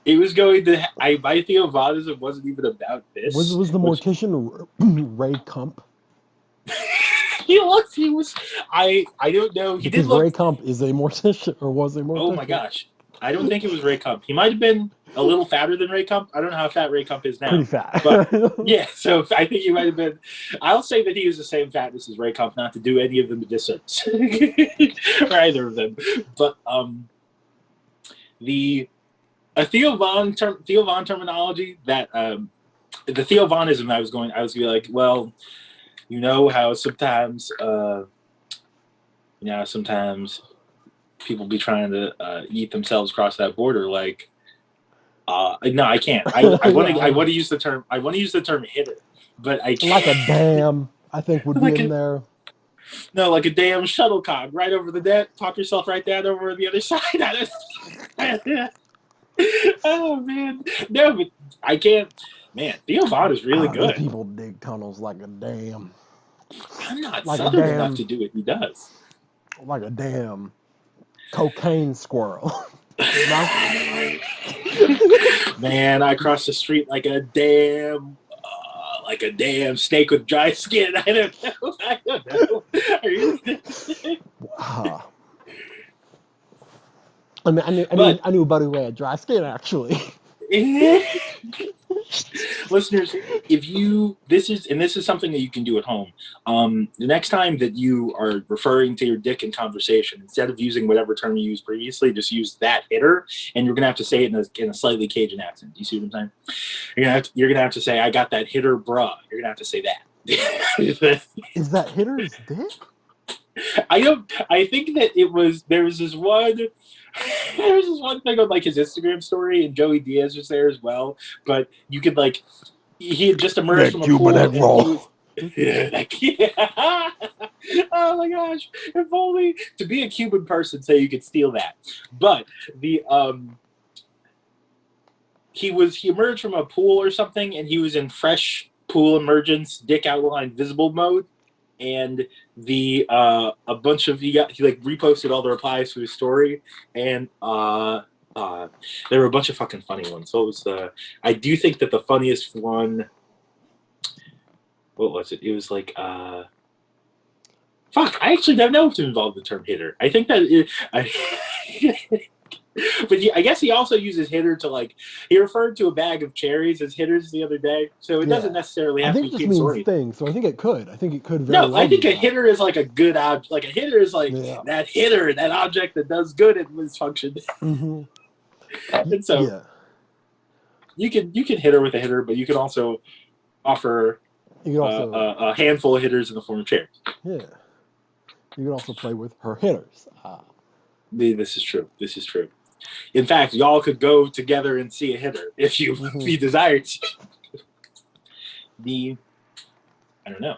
C: It was going to. My Theo Vonism wasn't even about this.
B: Was the mortician Ray Kump?
C: He was. I don't know. He
B: because
C: did look.
B: Ray Kump is a mortician, or was a mortician.
C: Oh my gosh. I don't think it was Ray Kump. He might have been a little fatter than Ray Kump. I don't know how fat Ray Kump is now.
B: Pretty fat.
C: But yeah, so I think he might have been. I'll say that he was the same fatness as Ray Kump, not to do any of them a disservice. Or either of them. But the Theo Von terminology, that the Theo Vonism I was going to be like, well, you know how sometimes people be trying to eat themselves across that border. Like, no, I can't. I want to use the term. I want to use the term hitter, but I can't.
B: Like a dam, I think would be in there.
C: No, like a damn shuttlecock right over the net. Talk yourself right down over the other side. Oh man, no, but I can't. Man, Theo Von is really good.
B: People dig tunnels like a dam.
C: I'm not like southern enough to do what he does.
B: Like a damn cocaine squirrel.
C: Man, I crossed the street like a damn snake with dry skin. I don't know. Are you?
B: I knew a buddy who had dry skin, actually.
C: Listeners, this is something that you can do at home. The next time that you are referring to your dick in conversation, instead of using whatever term you used previously, just use that hitter, and you're gonna have to say it in a slightly Cajun accent. You see what I'm saying? You're gonna have to say, "I got that hitter, bruh." You're gonna have to say that.
B: Is that hitter's dick?
C: I think that there was this one thing on like his Instagram story, and Joey Diaz was there as well. But you could like he had just emerged from a pool, and he was. Yeah. Oh my gosh! If only to be a Cuban person, so you could steal that. But the he emerged from a pool or something, and he was in fresh pool emergence, dick outline visible mode, and the a bunch of he like reposted all the replies to his story, and there were a bunch of fucking funny ones. So it was I do think that the funniest one. What was it? It was like fuck. I actually don't know if to involve the term hitter. I think that but I guess he also uses hitter to like he referred to a bag of cherries as hitters the other day, so it doesn't necessarily have
B: I
C: to
B: think
C: be
B: it just
C: kids or
B: means
C: anything.
B: thing, so I think it could. I think it could very
C: No,
B: well
C: I think
B: be
C: a
B: that.
C: hitter is like a good object. Like a hitter is like that hitter, that object that does good in this function.
B: Mm-hmm.
C: And so you can hit her with a hitter, but you can also offer
B: you can also
C: a handful of hitters in the form of chairs.
B: yeah. You can also play with her hitters.
C: This is true. This is true. In fact, y'all could go together and see a hitter if you if you desired to. I don't know.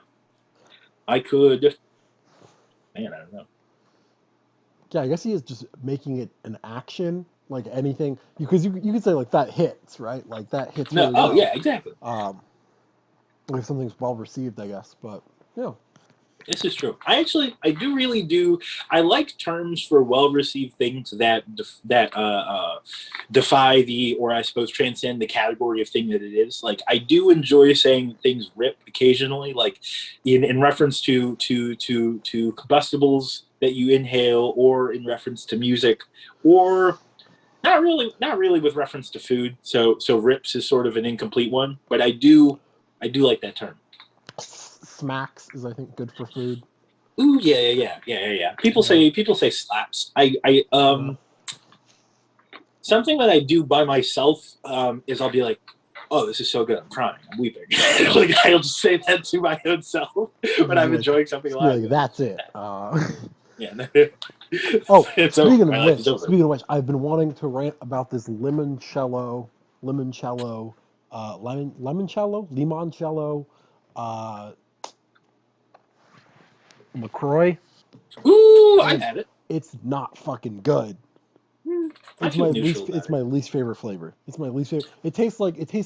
C: I could. Man, I don't know.
B: Yeah, I guess he is just making it an action, like anything. Because you could say like that hits, right? Like that hits
C: No.
B: really
C: Oh
B: well.
C: yeah, exactly.
B: If something's well received, I guess. But yeah.
C: This is true. I do really do. I like terms for well-received things that defy or I suppose transcend the category of thing that it is. Like I do enjoy saying things rip occasionally, like in reference to combustibles that you inhale, or in reference to music, or not really with reference to food. So rips is sort of an incomplete one, but I do like that term.
B: Smacks is I think good for food.
C: Ooh, yeah. People say slaps. Something that I do by myself is I'll be like, oh, this is so good, I'm crying, I'm weeping. Like I'll just say that to my own self when I'm enjoying something live.
B: Like, that's it.
C: Yeah.
B: Oh,
C: it's
B: speaking
C: over.
B: of which, I've been wanting to rant about this limoncello, LaCroix.
C: Ooh, I've had it.
B: It's not fucking good. It's my least favorite flavor. It's my least favorite. It tastes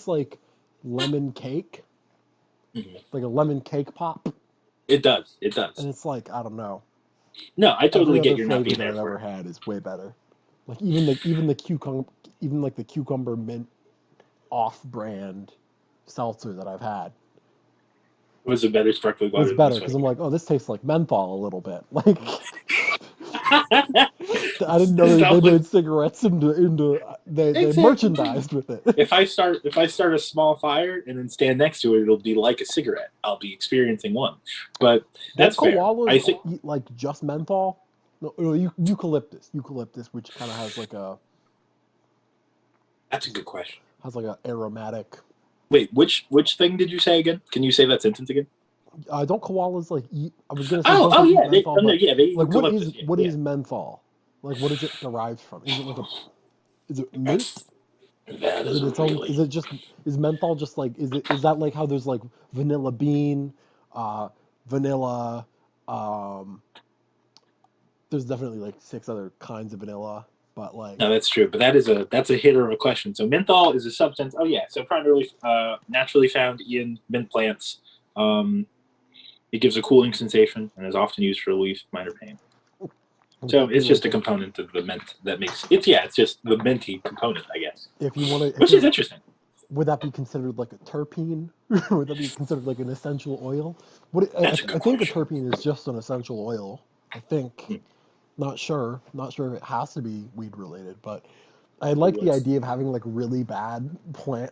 B: like lemon cake, like a lemon cake pop.
C: It does.
B: And it's like, I don't know.
C: No, I totally get
B: your
C: your not being
B: that
C: there
B: I've
C: for
B: ever
C: it.
B: had is way better. Like even the cucumber mint off-brand seltzer that I've had.
C: Was it better sparkling water?
B: It's better because I'm like, oh, this tastes like menthol a little bit. Like I didn't know they made cigarettes into they merchandised with it.
C: If I start a small fire and then stand next to it, it'll be like a cigarette. I'll be experiencing one, but that's fair. I think
B: like just menthol. No, eucalyptus, which kind of has like a.
C: That's a good question.
B: Has like a aromatic.
C: Wait, which thing did you say again? Can you say that sentence again?
B: Don't koalas like eat? I was gonna say.
C: Oh yeah,
B: menthol,
C: they eat
B: like
C: eucalyptus.
B: What is menthol? Like what is it derived from? Is it like is it mint?
C: That is really.
B: Is menthol just like is that like how there's like vanilla bean, vanilla, there's definitely like 6 other kinds of vanilla, but like.
C: No, that's true. But that's a hitter of a question. So menthol is a substance. Oh yeah, so primarily naturally found in mint plants. It gives a cooling sensation and is often used for relief of minor pain. So it's just a component of the mint that makes it. Yeah, it's just the minty component, I guess.
B: If you want to,
C: which is interesting.
B: Would that be considered like a terpene? Would that be considered like an essential oil? I think a terpene is just an essential oil. I think. Not sure if it has to be weed related, but I like the idea of having like really bad plant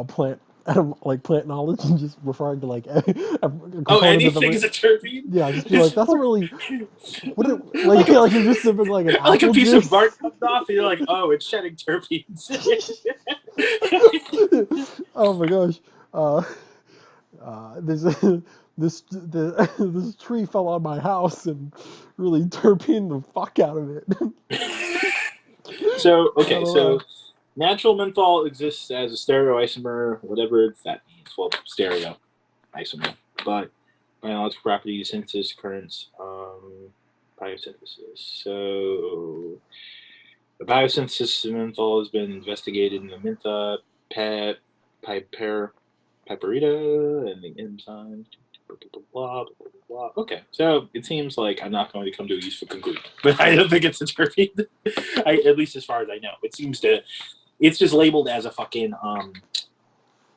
B: plant knowledge and just referring to like a
C: anything is a terpene.
B: Yeah, just be like that's a really like you're just sipping like an apple
C: like a piece
B: juice.
C: of bark comes off and you're like, oh, it's shedding terpenes.
B: Oh my gosh. This tree fell on my house and really terpene the fuck out of it.
C: So Natural menthol exists as a stereoisomer, whatever that means. Well, stereo isomer, but biological properties, synthesis, occurrence, biosynthesis. So the biosynthesis of menthol has been investigated in the mentha, piperita, and the enzymes. Blah, blah, blah. Okay, so it seems like I'm not going to come to a useful conclusion, but I don't think it's a terpene. At least as far as I know, it seems to. It's just labeled as a fucking or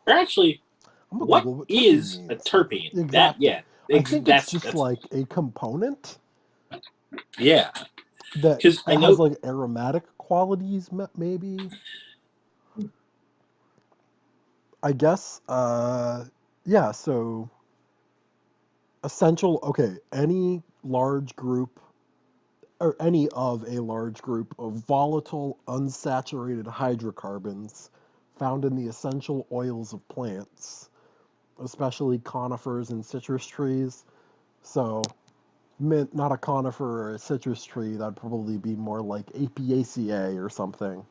C: actually, what is a terpene?
B: Exactly.
C: That
B: I think it's just like a component.
C: Yeah,
B: that
C: I know
B: has like aromatic qualities, maybe. I guess. Yeah. So essential. Okay. Any large group, or any of a large group of volatile unsaturated hydrocarbons found in the essential oils of plants, especially conifers and citrus trees. So, mint, not a conifer or a citrus tree. That'd probably be more like Apiaceae or something.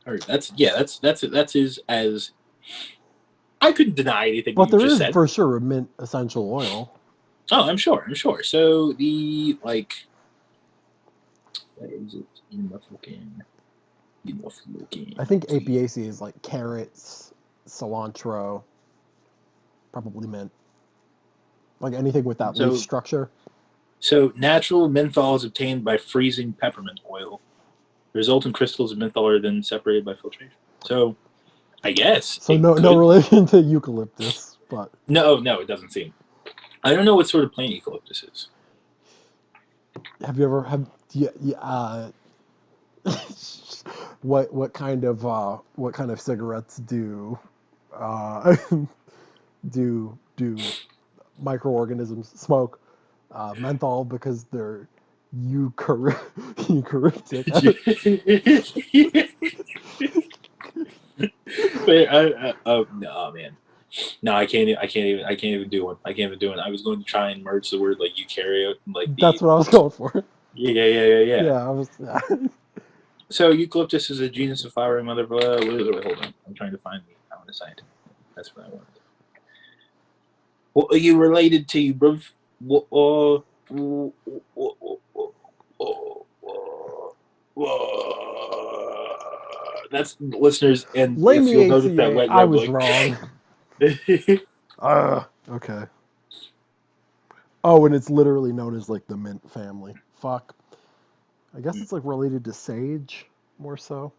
C: That's as I couldn't deny anything.
B: But
C: you
B: there
C: just
B: is
C: said.
B: for sure a mint essential oil.
C: Oh, I'm sure. So the like, what is it in the fucking?
B: I think Apiaceae is like carrots, cilantro, probably mint. Like anything with that leaf structure.
C: So natural menthol is obtained by freezing peppermint oil. The resultant crystals of menthol are then separated by filtration. So, I guess.
B: So no relation to eucalyptus, but
C: no, it doesn't seem. I don't know what sort of plant eucalyptus is.
B: Have you ever what kind of cigarettes do do microorganisms smoke? Menthol, because they're eucalyptic.
C: No, man. No, I can't even do one. I was going to try and merge the word like eukaryote and like
B: That's what I was going for.
C: Yeah.
B: Yeah, I was.
C: So eucalyptus is a genus of flowering mother. Hold on, I'm trying to find the scientific. That's what I wanted. What are you related to, bruv? That's listeners, and
B: Blame
C: if you'll notice
B: ACA,
C: that wet
B: I
C: red
B: was
C: look.
B: wrong. Okay. Oh, and it's literally known as like the mint family. Fuck. I guess it's like related to sage, more so.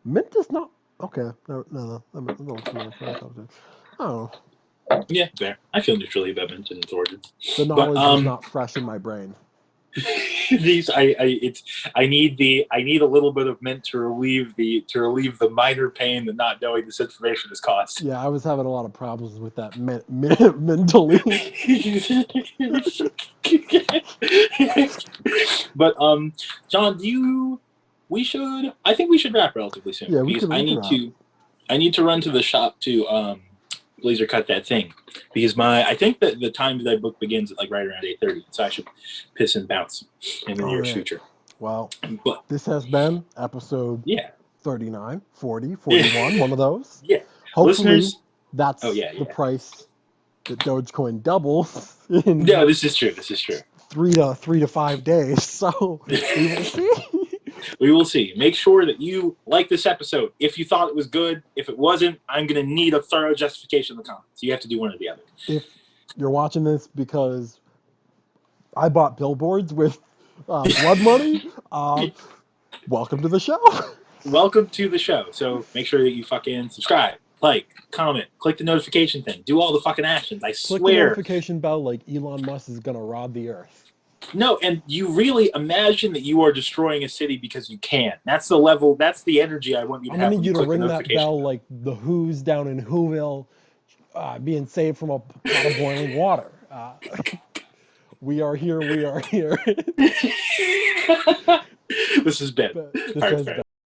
B: Mint is not. Okay. No. Oh.
C: Yeah, fair. I feel neutrally about mint and its origins.
B: The knowledge is not fresh in my brain.
C: These I need a little bit of mint to relieve the minor pain that not knowing this information has caused.
B: Yeah, I was having a lot of problems with that mentally.
C: But John, I think we should wrap relatively soon.
B: Yeah,
C: because I need to run to the shop to laser cut that thing, because I think that the time that book begins at like right around 8:30, so I should piss and bounce in the near future.
B: Well, this has been episode 39, 40, 41, one of those.
C: Yeah.
B: Hopefully,
C: listeners,
B: that's the price that Dogecoin doubles in.
C: No, this is true.
B: 3 to 5 days. So we will see.
C: We will see. Make sure that you like this episode. If you thought it was good, if it wasn't, I'm going to need a thorough justification in the comments. You have to do one or the other.
B: If you're watching this because I bought billboards with blood money, welcome to the show.
C: Welcome to the show. So make sure that you fucking subscribe, like, comment, click the notification thing, do all the fucking actions. I swear.
B: Click the notification bell like Elon Musk is going to rob the earth.
C: No, and you really imagine that you are destroying a city because you can. That's the level, that's the energy I want you to have.
B: I need you to ring that bell like the Who's down in Whoville being saved from a pot of boiling water. We are here.
C: This is Ben.